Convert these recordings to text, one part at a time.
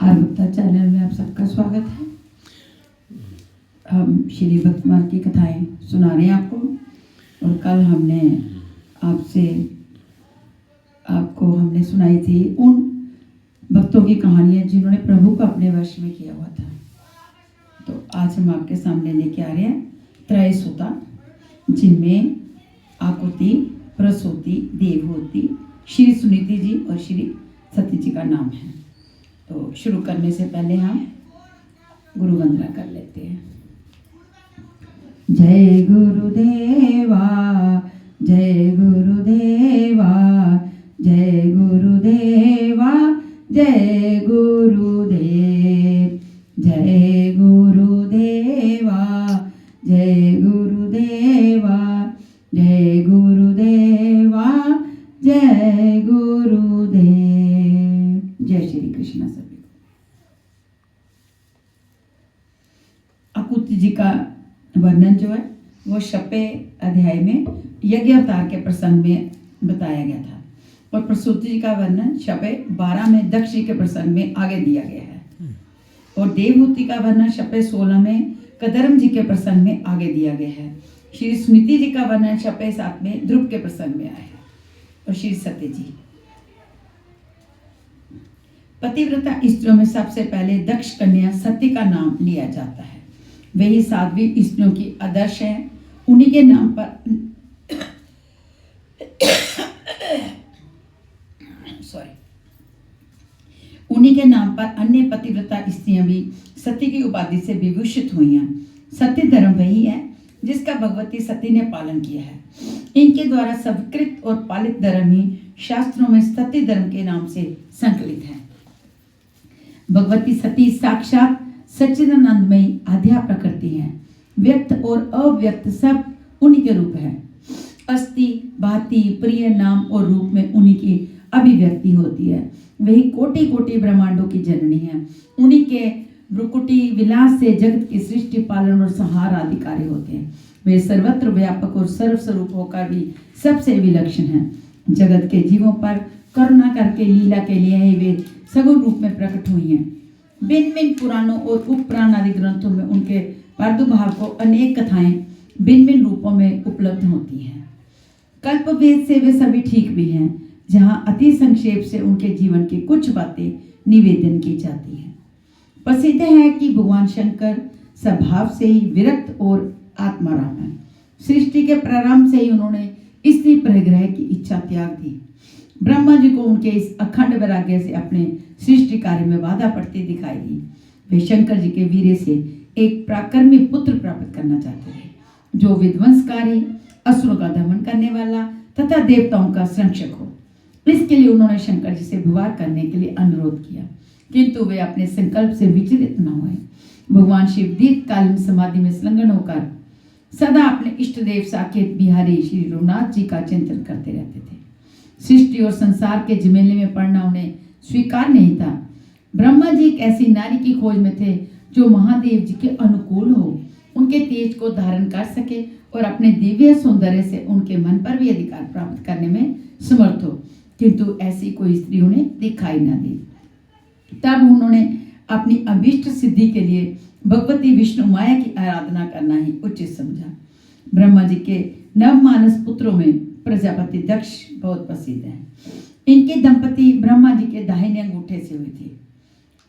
आरुक्ता channel में आप सबका स्वागत है। हम श्री भक्तमाल की कथाएं सुना रहे हैं आपको। और कल हमने सुनाई थी उन भक्तों की कहानियां जिन्होंने प्रभु को अपने वश में किया हुआ था। तो आज हम आपके सामने लेके आ रहे हैं त्रय सुता, जिनमें आकुति, प्रसूति, देवहूति, श्री सुनीति जी और श्री सती जी का नाम है। तो शुरू करने से पहले हम गुरु वंदना कर लेते हैं। जय गुरुदेवा, जय गुरुदेवा, जय गुरुदेवा, जय गुरुदेव, जय गुरुदेवा, जय गुरुदेवा, जय गुरुदेवा, जय गुरुदेव। जय श्री कृष्ण सभी को। आकुति जी का वर्णन जो है वो 6वें अध्याय में यज्ञ अवतार के प्रसंग में बताया गया था, और प्रसूति जी का वर्णन 12 में दक्ष जी के प्रसंग में आगे दिया गया है, और देवहूति का वर्णन 16 में कदरम जी के प्रसंग में आगे दिया गया है। श्री सुनीति जी का वर्णन 7 में ध्रुव के प्रसंग में आया है, और श्री सत्य जी। पतिव्रता स्त्रियों में सबसे पहले दक्ष कन्या सती का नाम लिया जाता है। वही साध्वी स्त्रियों की आदर्श है। उन्हीं के नाम पर उन्हीं के नाम पर अन्य पतिव्रता स्त्रियां भी सती की उपाधि से विभूषित हुई हैं। सत्य धर्म वही है जिसका भगवती सती ने पालन किया है। इनके द्वारा स्वीकृत और पालित धर्म ही शास्त्रों में सती धर्म के नाम से संकलित है। भगवती सती साक्षात सच्चिदानंदमयी आध्या प्रकृति है। व्यक्त और अव्यक्त सब उन्हीं के रूप है। अस्ति, भांति, प्रिय, नाम और रूप में उन्हीं की अभिव्यक्ति होती है। वही कोटि कोटि ब्रह्मांडों की जननी है। उन्हीं के भ्रुकुटी विलास से जगत की सृष्टि, पालन और संहार आदि कार्य होते हैं। वे सर्वत्र व्यापक और सर्वस्वरूप होकर भी सबसे विलक्षण हैं। जगत के जीवों पर करुणा करके लीला के लिए ही वे सगुण रूप में प्रकट हुई हैं। भिन्न भिन्न पुराणों और उपपुराण आदि ग्रंथों में उनके प्रादुर्भाव को अनेक कथाएं भिन्न भिन्न रूपों में उपलब्ध होती हैं। कल्पवेद से वे सभी ठीक भी हैं, जहाँ अति संक्षेप से उनके जीवन की कुछ बातें निवेदन की जाती हैं। प्रसिद्ध है कि भगवान शंकर स्वभाव से ही विरक्त और आत्माराम है। सृष्टि के प्रारंभ से ही उन्होंने स्त्री परिग्रह की इच्छा त्याग दी। ब्रह्मा जी को उनके इस अखंड वैराग्य से अपने सृष्टि कार्य में बाधा पड़ती दिखाई दी। वे शंकर जी के वीर्य से एक पराक्रमी पुत्र प्राप्त करना चाहते थे, जो विध्वंसकारी, असुरों का दमन करने वाला तथा देवताओं का संरक्षक हो। इसके लिए उन्होंने शंकर जी से विवाह करने के लिए अनुरोध किया, किंतु वे अपने संकल्प से विचलित न हुए। भगवान शिव दीर्घकालीन समाधि में संलग्न होकर सदा अपने इष्ट देव साकेत बिहारी श्री रघुनाथ जी का चिंतन करते रहते थे। सृष्टि और संसार के झमेले में पड़ना उन्हें स्वीकार नहीं था। ब्रह्मा जी एक ऐसी नारी की खोज में थे जो महादेव जी के अनुकूल हो, उनके तेज को धारण कर सके और अपने दिव्य सौंदर्य से उनके मन पर भी अधिकार प्राप्त करने में समर्थ हो, किंतु ऐसी कोई स्त्री उन्हें दिखाई न दी। तब उन्होंने अपनी अभीष्ट सिद्धि के लिए भगवती विष्णु माया की आराधना करना ही उचित समझा। ब्रह्मा जी के नवमानस पुत्रों में प्रजापति दक्ष बहुत प्रसिद्ध है। इनके दंपति ब्रह्मा जी के दाहिने अंगूठे से हुए थे।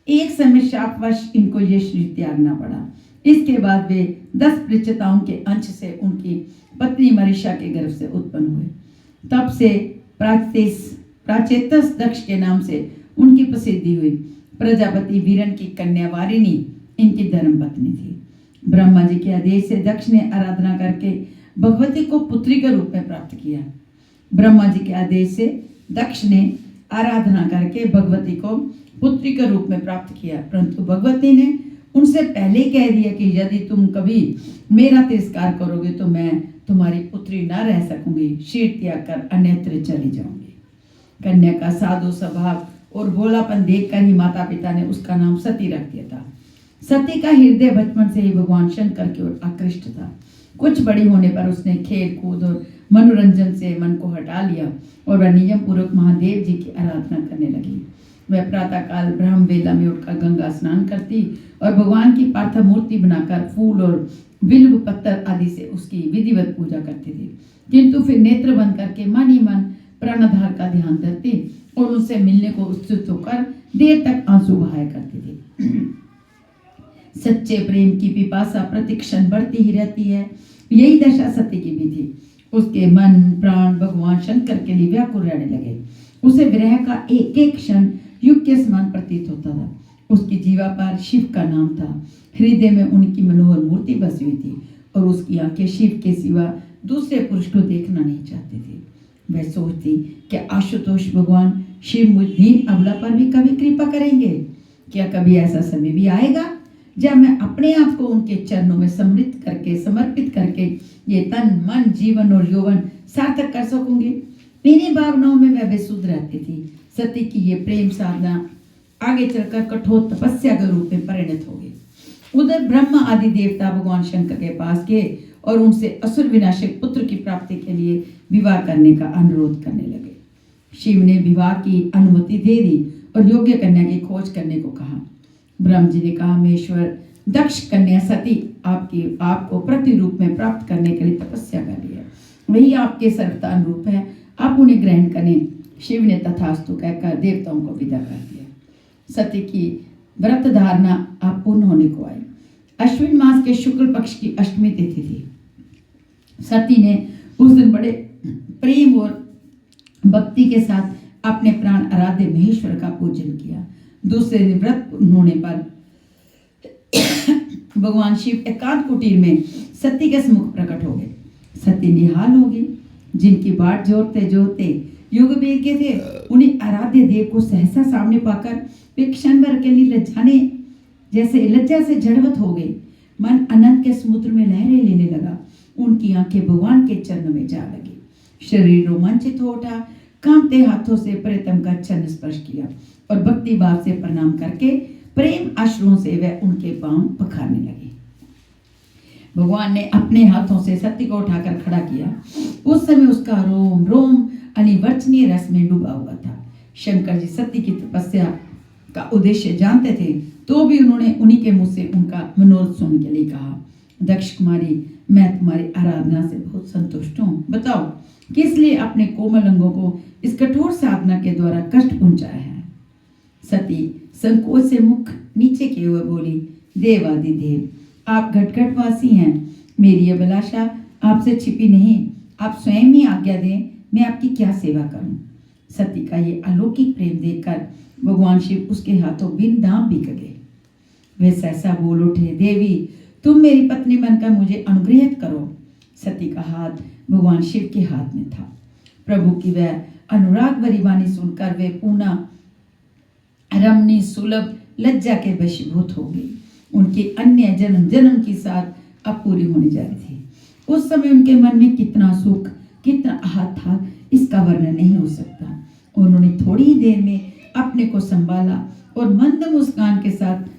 एक समय शापवश इनको ये शरीर त्यागना पड़ा। इसके बाद वे 10 पृच्छताओं के अंश से उनकी पत्नी मरीषा के गर्भ से उत्पन्न हुए। तब से प्राचेतस दक्ष के नाम से उनकी प्रसिद्धि हुई। प्रजापति वीरन की कन्या वारिणी इनकी धर्म पत्नी थी। ब्रह्मा जी के आदेश से दक्ष ने आराधना करके भगवती को पुत्री के रूप में प्राप्त किया। ब्रह्मा जी के आदेश से दक्ष ने आराधना करके भगवती को पुत्री के रूप में प्राप्त किया, परंतु भगवती ने उनसे पहले कह दिया कि यदि तुम कभी मेरा तिरस्कार करोगे तो मैं तुम्हारी पुत्री न रह सकूंगी, शरीर त्याग कर अन्यत्र चली जाऊंगी। कन्या का साधु स्वभाव और भोलापन देखकर ही माता पिता ने उसका नाम सती रख दिया था। सती का हृदय बचपन से ही भगवान शंकर की ओर आकृष्ट था। कुछ बड़ी होने पर उसने खेल कूद और मनोरंजन से मन को हटा लिया और वह नियम पूर्वक महादेव जी की आराधना करने लगी। वह प्रातःकाल ब्रह्म वेला में उठकर गंगा स्नान करती और भगवान की पार्थिव मूर्ति बनाकर फूल और बिल्व पत्थर आदि से उसकी विधिवत पूजा करते थे, किंतु फिर नेत्र बंद करके मन ही मन प्राणाधार का ध्यान धरते और उनसे मिलने को उत्सुक होकर देर तक आंसू बहाया करते थे। सच्चे प्रेम की पिपासा प्रतिक्षण बढ़ती ही रहती है। यही दशा सती की भी थी। उसके मन प्राण भगवान शंकर के लिए व्याकुल रहने लगे। उसे विरह का एक एक क्षण युग के समान प्रतीत होता था। उसकी जीवा पर शिव का नाम था। हृदय में उनकी मनोहर मूर्ति बसी हुई थी और उसकी आंखें शिव के सिवा दूसरे पुरुष को देखना नहीं चाहती थी। वह सोचती कि आशुतोष भगवान शिव मुझ दीन अबला पर भी कभी कृपा करेंगे। क्या कभी ऐसा समय भी आएगा जब मैं अपने आप को उनके चरणों में समर्पित करके ये तन मन जीवन और यौवन सार्थक कर सकूंगी। इन्हीं भावनाओं में वह बेसुध रहती थी। सती की ये प्रेम साधना आगे चलकर कठोर तपस्या के रूप में परिणत हो गई। उधर ब्रह्मा आदि देवता भगवान शंकर के पास गए और उनसे असुर विनाशक पुत्र की प्राप्ति के लिए विवाह करने का अनुरोध करने लगे। शिव ने विवाह की अनुमति दे दी और योग्य कन्या की खोज करने को कहा। ब्रह्म जी ने कहा, मेश्वर दक्ष कन्या सती आपको प्रति रूप में प्राप्त करने के लिए तपस्या कर रही है। वही आपके सर्वतान रूप है, आप उन्हें ग्रहण करें। शिव ने तथास्तु कहकर देवताओं को विदा कर दिया। सती की व्रत धारणा आप पूर्ण होने को आई। अश्विन मास के शुक्ल पक्ष की अष्टमी तिथि थी। सती ने उस दिन बड़े प्रेम और भक्ति के साथ अपने प्राण आराध्य महेश्वर का पूजन किया। दूसरे दिन व्रत होने पर भगवान शिव एकांत कुटीर में सती के सम्मुख प्रकट हो गए। सती निहाल हो गई। जिनकी बाट जोड़ते जोड़ते युग बीत गए थे, उन्हें आराध्य देव को सहसा सामने पाकर वे क्षण भर के लिए लज्जा से जड़वत हो गई। मन अनंत के समुद्र में लहरें लेने लगा। उनकी आंखें भगवान के चरणों में जा लगी। शरीर रोमांचित हो उठा। कांपते हाथों से प्रियतम का चरण स्पर्श किया और भक्ति भाव से प्रणाम करके प्रेम अश्रुओं से वह उनके पांव पखारने लगे। भगवान ने अपने हाथों से सती को उठाकर खड़ा किया। उस समय उसका रोम रोम अनिवर्चनीय रस में डूबा हुआ था। शंकर जी सती की तपस्या का उद्देश्य जानते थे, तो भी उन्होंने उन्हीं के मुंह से उनका मनोरथ सुनने के लिए कहा, दक्ष कुमारी, मैं तुम्हारी आराधना से बहुत संतुष्ट हूँ। बताओ किस लिए अपने कोमल अंगों को इस कठोर साधना के द्वारा कष्ट पहुंचाया है। सती संकोच से मुख नीचे किए हुए बोली, देवादिदेव, आप घटघटवासी हैं। मेरी अभिलाषा आपसे छिपी नहीं। आप स्वयं ही आज्ञा दें, मैं आपकी क्या सेवा करूं। सती का ये अलौकिक प्रेम देखकर भगवान शिव उसके हाथों बिन दाम बिक गए। वे सहसा बोल उठे, देवी, तुम मेरी पत्नी बनकर मुझे अनुग्रहित करो। सती का हाथ भगवान शिव के हाथ में था। प्रभु की वह अनुराग भरी वाणी सुनकर वे पूना रमणी सुलभ लज्जा के वशीभूत हो गई। उनकी अन्य जन्म जन्म की साथ अब पूरी होने जा रही थी। उस समय उनके मन में कितना सुख, कितना आहत था, इसका वर्णन नहीं हो सकता। उन्होंने थोड़ी ही देर में अपने को संभाला और मंद मुस्कान के साथ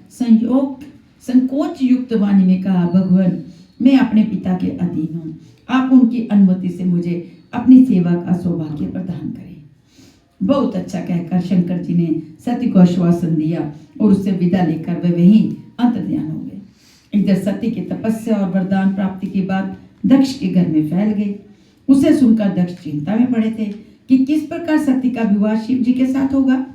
संकोच युक्त वाणी में कहा, भगवान, मैं अपने पिता के अधीन हूँ। आप उनकी अनुमति से मुझे अपनी सेवा का सौभाग्य प्रदान करें। बहुत अच्छा कहकर शंकर जी ने सती को आश्वासन दिया और उससे विदा लेकर वे वहीं अंतर्ध्यान हो गए। इधर सती की तपस्या और वरदान प्राप्ति की बात दक्ष के घर में फैल गई। उसे सुनकर दक्ष चिंता में पड़े थे कि किस प्रकार सती का विवाह शिव जी के साथ होगा।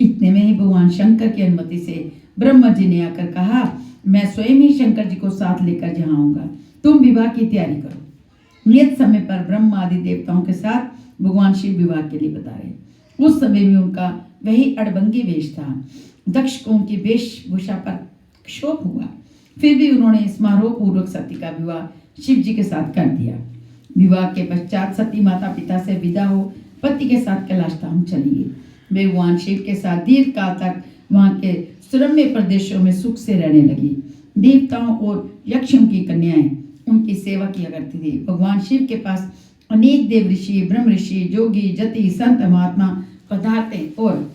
इतने में ही भगवान शंकर की अनुमति से ब्रह्मा जी ने आकर कहा, मैं स्वयं ही शंकर जी को साथ लेकर जहाँ आऊंगा, तुम विवाह की तैयारी करो। नियत समय पर ब्रह्मा आदि देवताओं के साथ भगवान शिव विवाह के लिए बता रहे। उस समय में उनका वही अड़बंगी वेश था। दक्ष को उनकी वेशभूषा पर क्षोभ हुआ, फिर भी उन्होंने समारोह पूर्वक सती का विवाह शिव जी के साथ कर दिया। विवाह के पश्चात सती माता पिता से विदा हो पति के साथ कैलाश धाम चली गई। वे भगवान शिव के साथ दीर्घ काल तक वहाँ के सुरम्य प्रदेशों में सुख से रहने लगी। देवताओं और यक्षों की कन्याएं उनकी सेवा किया करती थी। भगवान शिव के पास अनेक देव ऋषि, ब्रह्म ऋषि, जोगी, जति, संत महात्मा पधारते और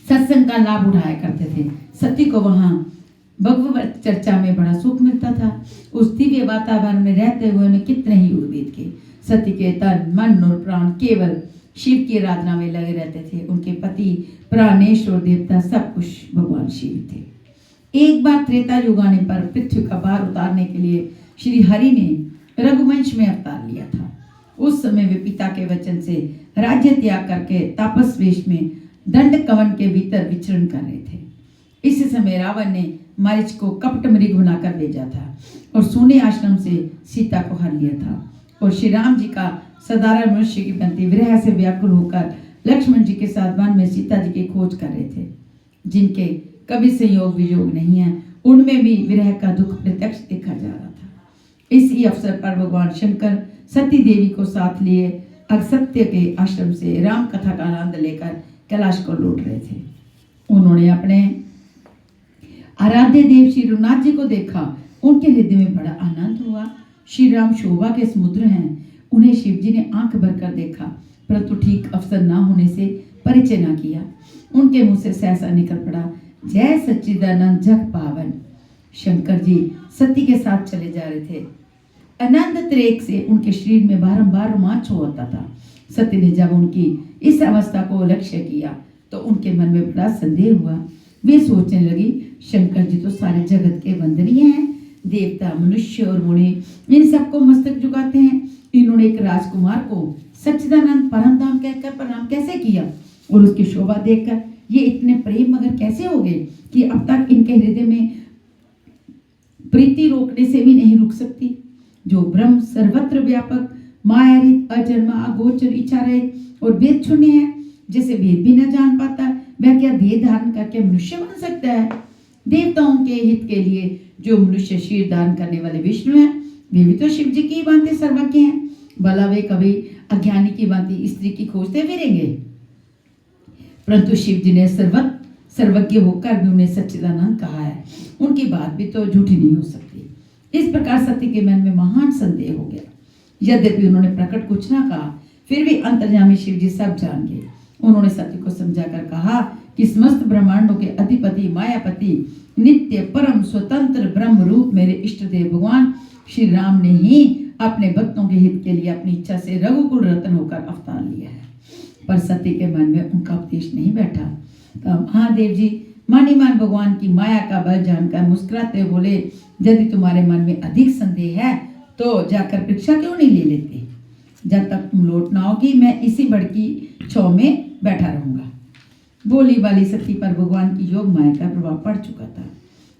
सत्संग का लाभ उठाया करते थे। सती को वहाँ भगवत चर्चा में बड़ा सुख मिलता था। उस दिव्य वातावरण में रहते हुए उन्हें कितने ही युग बीत गए। सती के तन, मन और प्राण केवल शिव की आराधना में लगे रहते थे। उनके पति प्राणेश्वर देवता सब कुछ भगवान शिव थे। एक बार त्रेता युग आने पर पृथ्वी का भार उतारने के लिए श्री हरि ने रघुवंश में अवतार लिया था। उस समय वे पिता के वचन से राज्य त्याग करके तापस वेश में दंड कवन के भीतर विचरण कर रहे थे। इस समय रावण ने मारीच को कपट मृग बनाकर भेजा था और सोने आश्रम से सीता को हर लिया था। और श्री राम जी का साधारण मनुष्य की बनती विरह से व्याकुल होकर लक्ष्मण जी के साथ वन में सीता जी की खोज कर रहे थे। जिनके कभी संयोग वियोग नहीं है, उनमें भी विरह का दुख प्रत्यक्ष देखा जा रहा था। इसी अवसर पर भगवान शंकर सती देवी को साथ लिए अगस्त्य के आश्रम से राम कथा का आनंद लेकर कैलाश को लौट रहे थे। उन्होंने अपने आराध्य देव श्री रघुनाथ जी को देखा। उनके हृदय में बड़ा आनंद हुआ। श्री राम शोभा के समुद्र हैं। उन्हें शिव जी ने आंख भरकर देखा, परंतु ठीक अवसर न होने से परिचय न किया। उनके मुंह से सहसा निकल पड़ा, जय सच्चिदानंद जग पावन। शंकर जी सती के साथ चले जा रहे थे। आनंद त्रेक से उनके शरीर में बारंबार रोमांच होता था। सती ने जब उनकी इस अवस्था को लक्ष्य किया तो उनके मन में बड़ा संदेह हुआ। वे सोचने लगी, शंकर जी तो सारे जगत के वंदनीय हैं, देवता मनुष्य और मुनि इन सबको मस्तक झुकाते हैं। इन्होंने एक राजकुमार को सच्चिदानंद परम धाम कहकर प्रणाम कैसे किया, और उसकी शोभा देखकर ये इतने प्रेम मगर कैसे हो गए कि अब तक इनके हृदय में प्रीति रोकने से भी नहीं रुक सकती। जो ब्रह्म सर्वत्र व्यापक मायारित अजन्मा अगोचर इच्छा रहित और भेद शून्य है, जिसे भेद भी न जान पाता, वह क्या देह धारण करके मनुष्य बन सकता है। देवताओं के हित के लिए जो मनुष्य शीर दान करने वाले विष्णु हैं, वे भी तो शिव जी की भांति सर्वज्ञ हैं। भला वे कभी अज्ञानी की भांति स्त्री की खोजते फिरेंगे। परंतु शिव जी ने सर्वज्ञ होकर भी उन्हें सच्चिदानंद कहा है। उनकी बात भी तो झूठी नहीं हो सकती। इस प्रकार सती के मन में महान संदेह हो गया। यद्यपि उन्होंने प्रकट कुछ ना कहा, फिर भी अंतर्यामी शिव जी सब जान गए। उन्होंने सती को समझाकर कहा कि समस्त ब्रह्मांडों के अधिपति मायापति नित्य परम स्वतंत्र ब्रह्म रूप मेरे इष्ट देव भगवान श्री राम ने ही अपने भक्तों के हित के लिए अपनी इच्छा से रघुकुल रतन होकर अवतार लिया है। पर सती के मन में उनका उपदेश नहीं बैठा। तब महादेव जी मानी मान भगवान की माया का बल जानकर मुस्कुराते बोले, यदि तुम्हारे मन में अधिक संदेह है तो जाकर परीक्षा क्यों नहीं ले लेते। जब तक तुम लौट ना होगी मैं इसी बड़की छाव में बैठा रहूंगा। बोली वाली सती पर भगवान की योग माया का प्रभाव पड़ चुका था।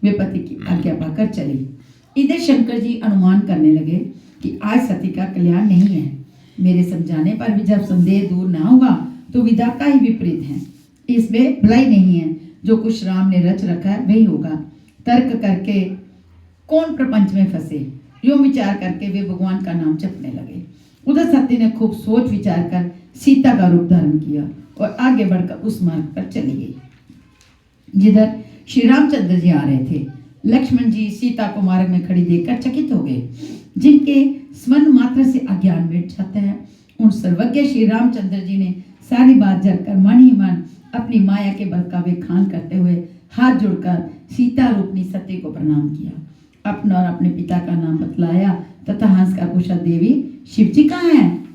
वे पति की आज्ञा पाकर चली। इधर शंकर जी अनुमान करने लगे कि आज सती का कल्याण नहीं है। मेरे समझाने पर भी जब संदेह दूर ना होगा तो विधाता ही विपरीत है, इसमें भलाई नहीं है। जो कुछ राम ने रच रखा है वही होगा। तर्क करके कौन प्रपंच में फंसे, यो विचार करके वे भगवान का नाम जपने लगे। उधर सती ने खूब सोच विचार कर सीता का रूप धारण किया और आगे बढ़कर उस मार्ग पर चली गई जिधर श्री रामचंद्र जी आ रहे थे। लक्ष्मण जी सीता को मार्ग में खड़ी देखकर चकित हो गए। जिनके स्मरण मात्र से अज्ञान मिट जाता है, उन सर्वज्ञ श्री रामचंद्र जी ने सारी बात जरकर मन ही मन अपनी माया के बल का विखान करते हुए हाथ जोड़कर सीता रूपनी सती को प्रणाम किया। अपना और अपने पिता का नाम बतलाया तथा हंस कर पूछा, देवी शिव जी कहाँ हैं?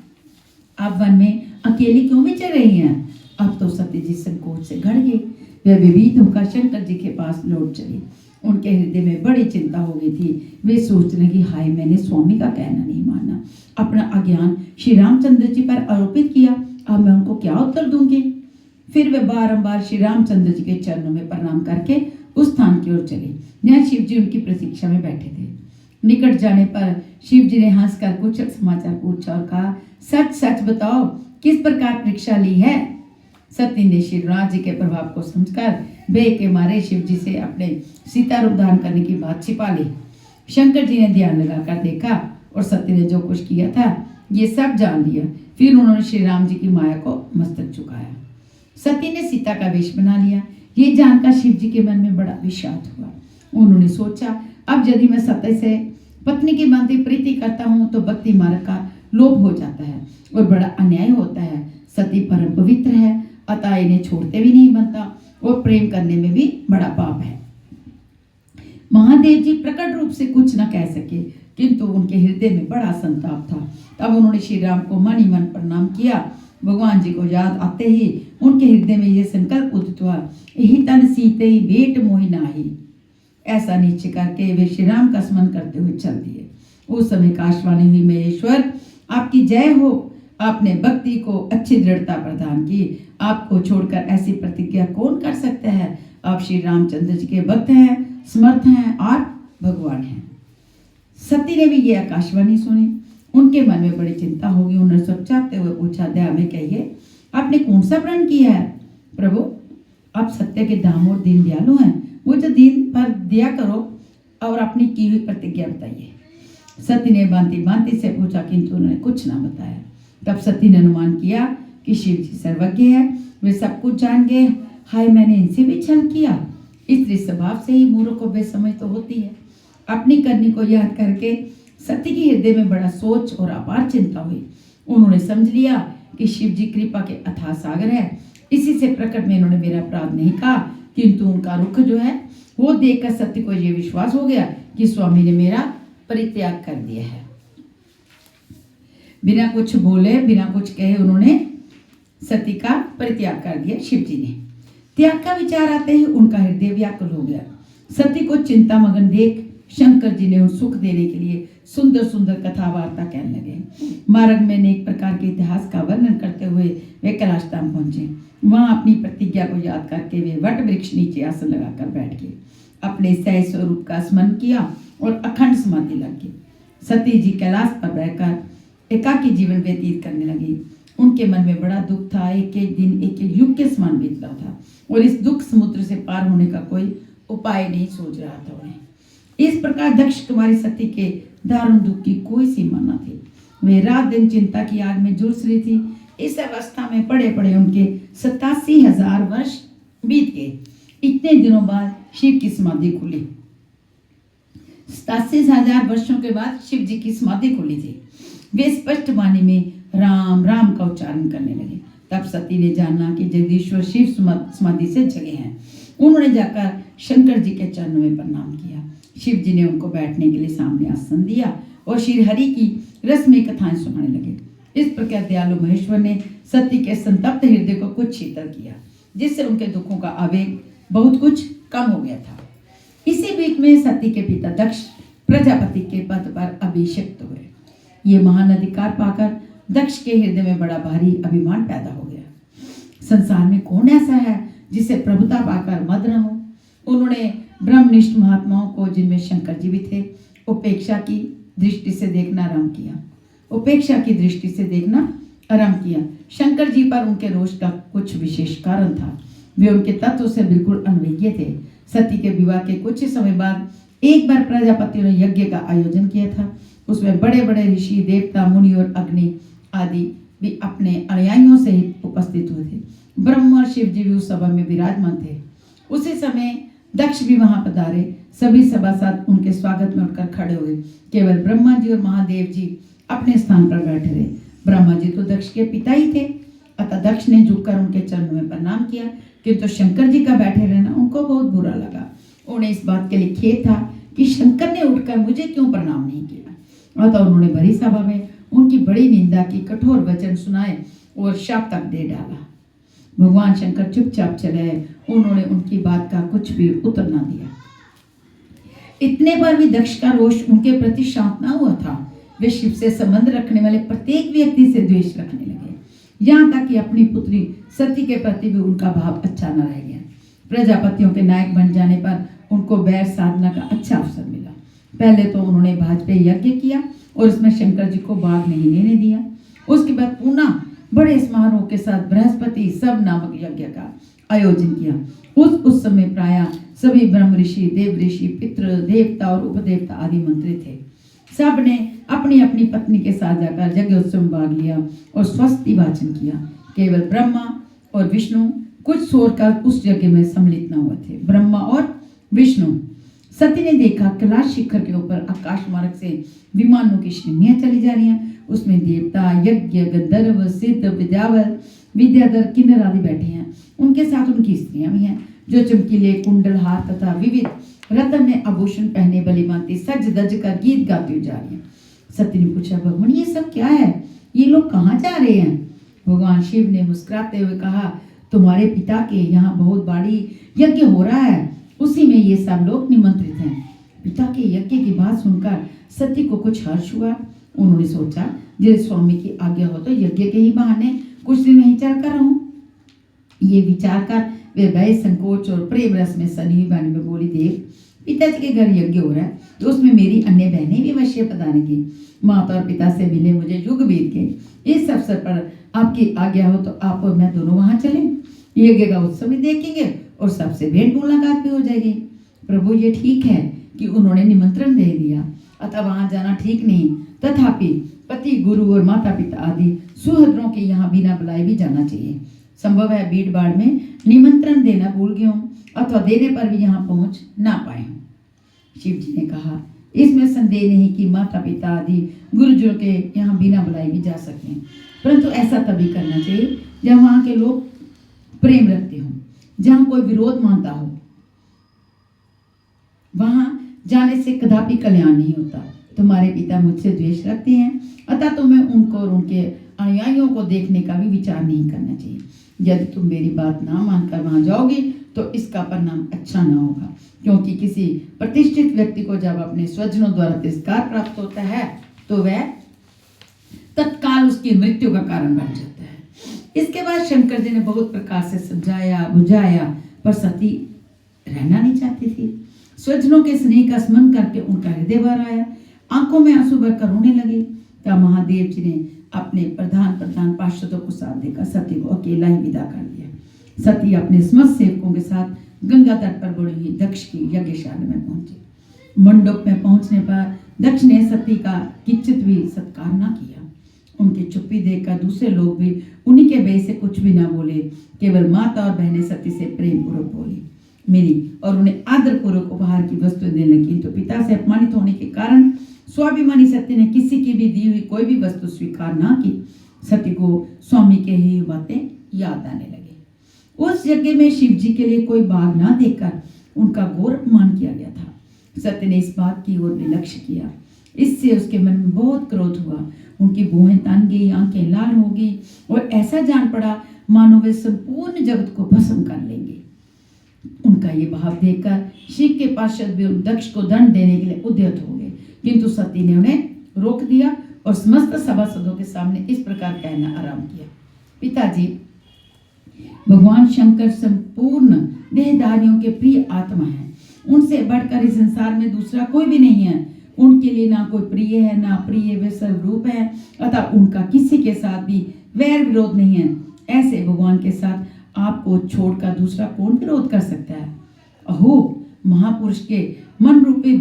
आप वन में अकेली क्यों विचर रही हैं? अब तो सती जी संकोच से घड़ गई। वे विभीत होकर शंकर जी के पास लौट चली। उनके हृदय में बड़ी चिंता हो गई थी। वे सोचने लगी, हाय मैंने स्वामी का कहना नहीं माना, अपना अज्ञान श्री रामचंद्र जी पर आरोपित किया, अब मैं उनको क्या उत्तर दूंगी। फिर वे बारंबार श्री रामचंद्र जी के चरणों में प्रणाम करके उस स्थान की ओर चले जहाँ शिव जी उनकी प्रतीक्षा में बैठे थे। निकट जाने पर शिव जी ने हंसकर कुछ समाचार पूछा और कहा, सच सच बताओ किस प्रकार परीक्षा ली है। सती ने श्री राम जी के प्रभाव को समझकर भय के मारे शिव जी से अपने सीता रूप धारण करने की बात छिपा ली। शंकर जी ने ध्यान लगाकर देखा और सती ने जो कुछ किया था ये सब जान लिया। फिर उन्होंने श्री राम जी की माया को मस्तक झुकाया। सती ने सीता का वेश बना लिया। ये जानकर शिव जी के मन में बड़ा विषाद हुआ। उन्होंने सोचा, अब यदि मैं सती से पत्नी की भांति प्रीति करता हूँ तो भक्ति मार्ग का लोभ हो जाता है और बड़ा अन्याय होता है। सती परम पवित्र है, अतः इन्हें छोड़ते भी नहीं बनता और प्रेम करने में भी बड़ा पाप है। महादेव जी प्रकट रूप से कुछ न कह सके, किंतु उनके हृदय में बड़ा संताप था। तब उन्होंने श्री राम को मन ही मन प्रणाम किया। भगवान जी को याद आते ही उनके हृदय में यह संकल्प उदित हुआ, यही तन सीते ही भेंट मोहि नाही। ऐसा निश्चय करके वे श्री राम का स्मरण करते हुए चल दिए। उस समय काशवाणी हुई, महेश्वर आपकी जय हो, आपने भक्ति को अच्छी दृढ़ता प्रदान की। आपको छोड़कर ऐसी प्रतिज्ञा कौन कर सकता है। आप श्री रामचंद्र जी के भक्त हैं, समर्थ हैं और भगवान हैं। सती ने भी ये आकाशवाणी सुनी। उनके मन में बड़ी चिंता होगी। उन्होंने सोचाते हुए पूछा, दया में कहिए आपने कौन सा प्रण किया है। प्रभु आप सत्य के दाम और दीन दयालु हैं, मुझे दिन भर दिया करो और अपनी की हुई प्रतिज्ञा बताइए। सती ने भांति भांति से पूछा, किंतु उन्होंने कुछ ना बताया। तब सती ने अनुमान किया कि शिव जी सर्वज्ञ है, वे सब कुछ जान गए। हाय मैंने इनसे भी छल किया। स्त्री स्वभाव से ही मूर्ख को बेसमझ तो होती है। अपनी करनी को याद करके सती के हृदय में बड़ा सोच और अपार चिंता हुई। उन्होंने समझ लिया कि शिव जी कृपा के अथाह सागर है। इसी से प्रकट में इन्होंने मेरा अपराध नहीं कहा, किंतु उनका रुख जो है वो देखकर सत्य को यह विश्वास हो गया कि स्वामी ने मेरा परित्याग कर दिया है। बिना कुछ बोले बिना कुछ कहे उन्होंने सती का परित्याग कर दिया। शिव जी ने त्याग का विचार आते ही उनका हृदय व्याकुल हो गया। सती को चिंता मगन देख शंकर जी ने उन सुख देने के लिए सुंदर सुंदर कथा वार्ता कहने लगे। मार्ग में अनेक प्रकार के इतिहास का वर्णन करते हुए वे कैलाश धाम पहुंचे। वहां अपनी प्रतिज्ञा को याद करके वे वट वृक्ष नीचे आसन लगाकर बैठ गए, अपने सह स्वरूप का स्मरण किया और अखंड समाधि लग गई। सती जी कैलाश पर बैठकर एकाकी जीवन व्यतीत करने लगी। उनके मन में बड़ा दुख था। एक एक दिन एक एक युग के समान बीत रहा था और इस दुख समुद्र से पार होने का कोई उपाय नहीं सोच रहा था उन्हें। इस प्रकार दक्ष कुमारी सती के दारुण दुख की कोई सीमा न थी। वे रात दिन चिंता की आग में झुलस रही थी। इस अवस्था में पड़े पड़े उनके 87,000 वर्ष बीत गए। इतने दिनों बाद शिव की समाधि खुली। 87,000 वर्षों के बाद शिव जी की समाधि खुली थी। वे स्पष्ट वाणी में राम राम का उच्चारण करने लगे। तब सती ने जाना कि जगदीश्वर शिव समाधि से जगे हैं। उन्होंने जाकर शंकर जी के चरणों में प्रणाम किया। शिव जी ने उनको बैठने के लिए सामने आसन दिया और श्री हरि की रसमयी कथाएं सुनाने लगे। इस प्रकार दयालु महेश्वर ने सती के संतप्त हृदय को कुछ शीतल किया, जिससे उनके दुखों का आवेग बहुत कुछ कम हो गया था। इसी बीच में सती के पिता दक्ष प्रजापति के पद पर अभिषिक्त हुए। ये महान अधिकार पाकर दक्ष के हृदय में बड़ा भारी अभिमान पैदा हो गया। संसार में कौन ऐसा है जिसे प्रभुता पाकर मद न हो। उन्होंने ब्रह्मनिष्ठ महात्माओं को, जिनमें शंकर जी भी थे, उपेक्षा की दृष्टि से देखना आरंभ किया। उपेक्षा की दृष्टि से देखना आरंभ किया। शंकर जी पर उनके रोष का कुछ विशेष कारण था। वे उनके तत्व से बिल्कुल अनभिज्ञ थे। सती के विवाह के कुछ ही समय बाद एक बार प्रजापतियों ने यज्ञ का आयोजन किया था। उसमें बड़े बड़े ऋषि, देवता, मुनि और अग्नि आदि भी अपने अनुयायियों सहित उपस्थित हुए थे। ब्रह्मा और शिव जी भी उस सभा में विराजमान थे। उसी समय दक्ष भी वहां पधारे। सभी सभासद उनके स्वागत में उठकर खड़े हुए। केवल ब्रह्मा जी और महादेव जी अपने स्थान पर बैठे रहे। ब्रह्मा जी तो दक्ष के पिता ही थे, अतः दक्ष ने झुककर उनके चरणों में प्रणाम किया, किंतु शंकर जी का बैठे रहना उनको बहुत बुरा लगा। उन्हें इस बात के लिए खेद था कि शंकर ने उठकर मुझे क्यों प्रणाम नहीं किया। अतः उन्होंने भरी सभा में उनकी बड़ी निंदा की, कठोर वचन सुनाए और शाप तक दे डाला। भगवान शंकर चुपचाप चले। उन्होंने उनकी बात का कुछ भी उत्तर न दिया। इतने पर भी दक्ष का रोष उनके प्रति शांत न हुआ था। वे शिव से संबंध रखने वाले प्रत्येक व्यक्ति से द्वेष रखने लगे, यहाँ तक कि अपनी पुत्री सती के प्रति भी उनका भाव अच्छा न रह गया। प्रजापतियों के नायक बन जाने पर उनको वैर साधना का अच्छा अवसर मिला। पहले तो उन्होंने भाजपेयी यज्ञ किया और उसमें शंकर जी को भाग नहीं लेने दिया। उसके बाद पुनः बड़े समारोह के साथ बृहस्पति सब नामक यज्ञ का आयोजन किया। उस समय प्रायः सभी ब्रह्म ऋषि, देव ऋषि, पितृ, देवता और उपदेवता आदि मंत्री थे। सब ने अपनी अपनी पत्नी के साथ जाकर यज्ञ उत्सव में भाग लिया और स्वस्ति वाचन किया। केवल ब्रह्मा और विष्णु कुछ छोड़कर उस यज्ञ में सम्मिलित न हुए थे। ब्रह्मा और विष्णु। सती ने देखा कैलाश शिखर के ऊपर आकाश मार्ग से विमानों की श्रेणियां चली जा रही हैं। उसमें देवता, यज्ञ, गंधर्व, सिद्ध, विद्यावल, विद्याधर, किन्नर आदि बैठे हैं। उनके साथ उनकी स्त्रियां भी हैं, जो चमकीले कुंडल, हार तथा विविध रत्न में आभूषण पहने बलिमाती सज धज कर गीत गाती जा रही हैं। सती ने पूछा, भगवान ये सब क्या है? ये लोग कहाँ जा रहे हैं? भगवान शिव ने मुस्कुराते हुए कहा, तुम्हारे पिता के यहाँ बहुत बड़ी यज्ञ हो रहा है, उसी में ये सब लोग निमंत्रित हैं। पिता के यज्ञ की बात सुनकर सती को कुछ हर्ष हुआ। उन्होंने सोचा, यदि स्वामी की आज्ञा हो तो यज्ञ के ही बहाने कुछ दिन वहीं चल कर रहूं। ये विचार कर वे भय, संकोच और प्रेम रस में सनी हुई वाणी में बोली, देव, पिताजी के घर यज्ञ हो रहा है तो उसमें मेरी अन्य बहनें भी अवश्य पधारेंगी। माता और पिता से मिले मुझे युग बीत गए। इस अवसर पर आपकी आज्ञा हो तो आप और मैं दोनों वहां चलें, यज्ञ का उत्सव भी देखेंगे और सबसे भेंट मुलाकात भी हो जाएगी। प्रभु, ये ठीक है कि उन्होंने निमंत्रण दे दिया, अतः वहां जाना ठीक नहीं, तथापि पति, गुरु और माता पिता आदि सुहृदों के यहाँ बिना बुलाए भी जाना चाहिए। संभव है भीड़ भाड़ में निमंत्रण देना भूल गए हों अथवा देने पर भी यहाँ पहुंच ना पाए हों। शिव जी ने कहा, इसमें संदेह नहीं कि माता पिता आदि गुरुजनों के यहाँ बिना बुलाए भी जा सकें, परंतु ऐसा तभी करना चाहिए जब वहाँ के लोग प्रेम रखते हों, जहाँ कोई विरोध मानता हो। वहां जाने से कदापि कल्याण नहीं होता। तुम्हारे पिता मुझसे द्वेष रखते हैं, अतः तुम्हें उनको और उनके अनुयायियों को देखने का भी विचार नहीं करना चाहिए। यदि तुम मेरी बात ना मानकर वहां जाओगे तो इसका परिणाम अच्छा ना होगा, क्योंकि किसी प्रतिष्ठित व्यक्ति को जब अपने स्वजनों द्वारा तिरस्कार प्राप्त होता है तो वह तत्काल उसकी मृत्यु का कारण बन जाता है। इसके बाद शंकर जी ने बहुत प्रकार से समझाया बुझाया, पर सती रहना नहीं चाहती थी। स्वजनों के स्नेह का स्मरण करके उनका हृदय भर आया, आंखों में आंसू भरकर रोने लगे। तब महादेव जी ने अपने प्रधान पार्षदों को साथ देकर सती को अकेला ही विदा कर दिया। सती अपने समस्त सेवकों के साथ गंगा तट पर बड़ी हुई दक्ष की यज्ञशाला में पहुंची। मंडप में पहुंचने पर दक्ष ने सती का किंचित भी सत्कार न किया। उनकी चुप्पी देखकर दूसरे लोग भी उन्हीं के भय से कुछ भी न बोले। केवल माता और बहनें सती से प्रेम पूर्वक बोली मिली और उन्हें आदर पूर्वक उपहार की वस्तु देने लगी। तो पिता से अपमानित होने के कारण स्वाभिमानी सती ने किसी की भी दी हुई कोई भी वस्तु स्वीकार न की। सती को स्वामी के ही बातें याद आने लगे। उस यज्ञ में शिव जी के लिए कोई भाग न देकर उनका घोर अपमान किया गया था। सत्य ने इस बात की ओर भी लक्ष्य किया। इससे उसके मन में बहुत क्रोध हुआ। उनकी भुएं तन गई, आंखें लाल हो गई और ऐसा जान पड़ा मानो वे संपूर्ण जगत को भस्म कर लेंगे। उनका ये भाव देखकर शिव के पार्षद भी उन दक्ष को दंड देने के लिए उद्यत हो गए, किंतु सती ने उन्हें रोक दिया और समस्त सभासदों के सामने इस प्रकार कहना आरंभ किया, पिताजी, भगवान शंकर संपूर्ण देहधारियों के प्रिय आत्मा है। उनसे बढ़कर इस संसार में दूसरा कोई भी नहीं है। उनके लिए ना कोई प्रिय है ना प्रिय, वे सर्वरूप है, अतः उनका किसी के साथ भी वैर विरोध नहीं है। ऐसे भगवान के साथ आपको छोड़कर दूसरा कौन विरोध कर सकता है। अहो, महापुरुष के मन रूपी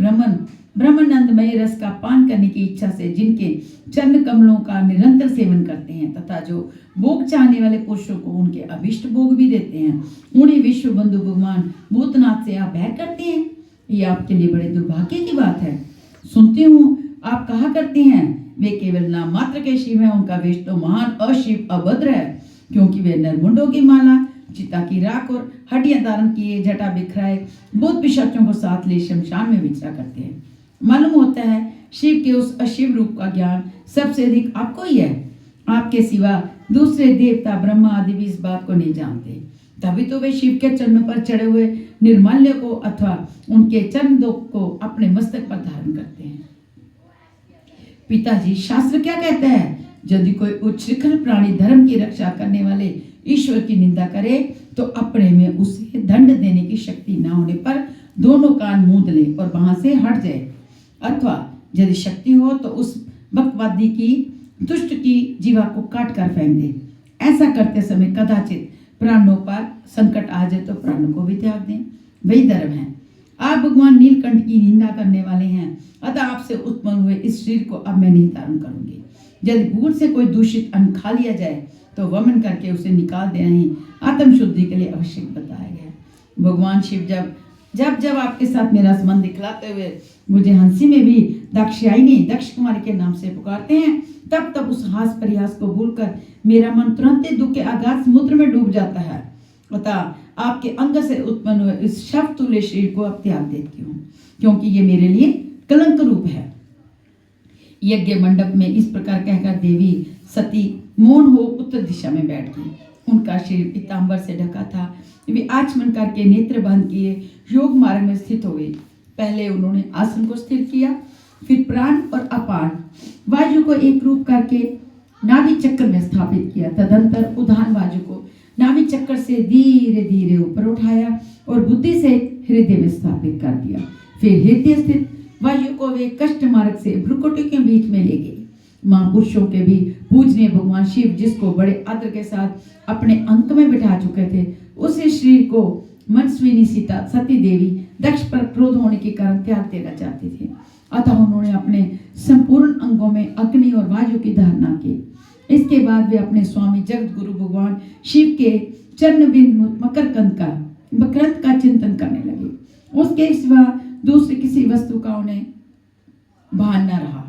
ब्रह्मानंदमय रस का पान करने की इच्छा से जिनके चरण कमलों का निरंतर सेवन करते हैं तथा जो भोग चाहने वाले पुरुषों को उनके अभिष्ट भोग भी देते हैं, उन्हें विश्व बंधु भगवान भूतनाथ से आप बैर करते हैं। ये आपके लिए बड़े दुर्भाग्य की बात है। सुनती हूँ आप कहा करते हैं वे केवल नाम मात्र के शिव हैं, उनका वेश तो महान अशिव अभद्र है, क्योंकि वे नरमुंडों की माला, चिता की राख और हड्डियां धारण किए, जटा बिखराए भूत पिशाचों को साथ ले शमशान में विचरा करते हैं। मालूम होता है शिव के उस अशिव रूप का ज्ञान सबसे अधिक आपको ही है। आपके सिवा दूसरे देवता ब्रह्मा आदि भी इस बात को नहीं जानते। तभी तो वे शिव के चरणों पर चढ़े हुए निर्माल्य को अथवा उनके चरण को अपने मस्तक पर धारण करते हैं। पिताजी, शास्त्र क्या कहता है? यदि कोई उच्छृंखल प्राणी धर्म की रक्षा करने वाले ईश्वर की निंदा करे तो अपने में उसे दंड देने की शक्ति न होने पर दोनों कान मूंद ले और वहां से हट जाए, अथवा यदि शक्ति हो तो उस बकवादी की दुष्ट की जीवा को काट कर फेंक दे। ऐसा करते समय कदाचित प्राणों पर संकट आ जाए तो प्राणों को भी त्याग दें, वही धर्म है। आप भगवान नीलकंठ की निंदा करने वाले हैं, अतः आपसे उत्पन्न हुए इस शरीर को अब मैं नहीं धारण करूंगी। यदि भूल से कोई दूषित अन्न खा लिया जाए तो वमन करके उसे निकाल देना ही आत्म शुद्धि के लिए आवश्यक बताया गया। भगवान शिव जब आपके साथ मेरा संबंध दिखलाते हुए मुझे हंसी में भी दाक्षायणी दक्ष कुमारी के नाम से पुकारते हैं, तब उस हास परिहास को भूलकर मेरा मन तुरंत ही दुख के अगाध समुद्र में डूब जाता है। अतः आपके अंग से उत्पन्न हुए इस शव तुल्य शरीर को अब त्याग देती हूँ, क्योंकि ये मेरे लिए कलंक रूप है। यज्ञ मंडप में इस प्रकार कहकर देवी सती मौन हो उत्तर दिशा में बैठ गई। उनका शरीर पीताम्बर से ढका था। वे आचमन करके नेत्र बंद किए योग मार्ग में स्थित हो गए। पहले उन्होंने आसन को स्थिर किया, फिर प्राण और अपान वायु को एक रूप करके नाभि चक्र में स्थापित किया। तदंतर उदान वायु को नाभि चक्र से धीरे धीरे ऊपर उठाया और बुद्धि से हृदय में स्थापित कर दिया। फिर हृदय स्थित वायु को वे कष्ट मार्ग से भ्रुकुटी के बीच में ले गए। महापुरुषों के भी पूजनीय भगवान शिव, जिसको बड़े आदर के साथ अपने अंक में बिठा चुके थे, उसी शरीर को मनस्विनी सीता सती देवी दक्ष पर क्रोध होने के कारण त्याग देना चाहते थे। अतः उन्होंने अपने संपूर्ण अंगों में अग्नि और वायु की धारणा की। इसके बाद वे अपने स्वामी जगत गुरु भगवान शिव के चरण बिंदु मकरंद का चिंतन करने लगे। उसके सिवा दूसरी किसी वस्तु का उन्हें भान न रहा।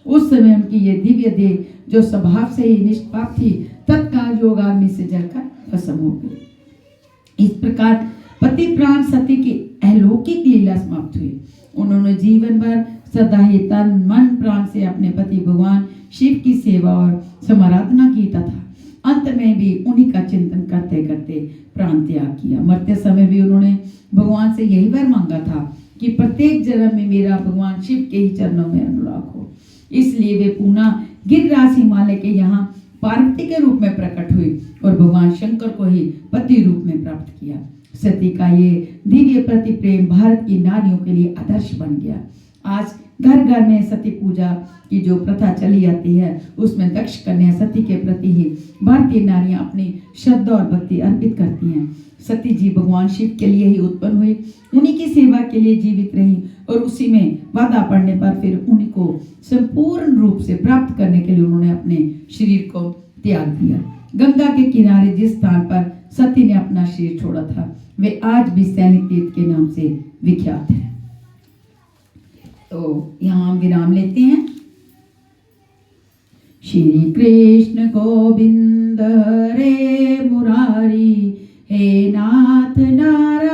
उस समय उनकी ये दिव्य देह, जो स्वभाव से ही निष्पाप थी, तत्काल योगाग्नि से जलकर भस्म हो गई। इस प्रकार पति प्राण सती की अलौकिक लीला समाप्त हुई। उन्होंने जीवन भर सदा ही तन मन प्राण से अपने पति भगवान शिव की सेवा और समाराधना की तथा अंत में भी उन्हीं का चिंतन करते करते प्राण त्याग किया। मरते समय भी उन्होंने भगवान से यही वर मांगा था कि प्रत्येक जन्म में मेरा भगवान शिव के ही चरणों में अनुराग हो। इसलिए वे पुनः गिरिराज हिमालय के यहाँ पार्वती के रूप में प्रकट हुई और भगवान शंकर को ही पति रूप में प्राप्त किया। सती का ये दिव्य प्रति प्रेम भारत की नारियों के लिए आदर्श बन गया। आज घर घर में सती पूजा की जो प्रथा चली आती है, उसमें दक्ष कन्या सती के प्रति ही भारतीय नारियां अपनी श्रद्धा और भक्ति अर्पित करती हैं। सती जी भगवान शिव के लिए ही उत्पन्न हुई, उन्हीं की सेवा के लिए जीवित रही और उसी में बाधा पड़ने पर फिर उन्हीं को संपूर्ण रूप से प्राप्त करने के लिए उन्होंने अपने शरीर को त्याग दिया। गंगा के किनारे जिस स्थान पर सती ने अपना शरीर छोड़ा था, वे आज भी सैनिक तीर्थ के नाम से विख्यात है। तो यहाँ हम विराम लेते हैं। श्री कृष्ण गोविंद हरे मुरारी, हे नाथ नारायण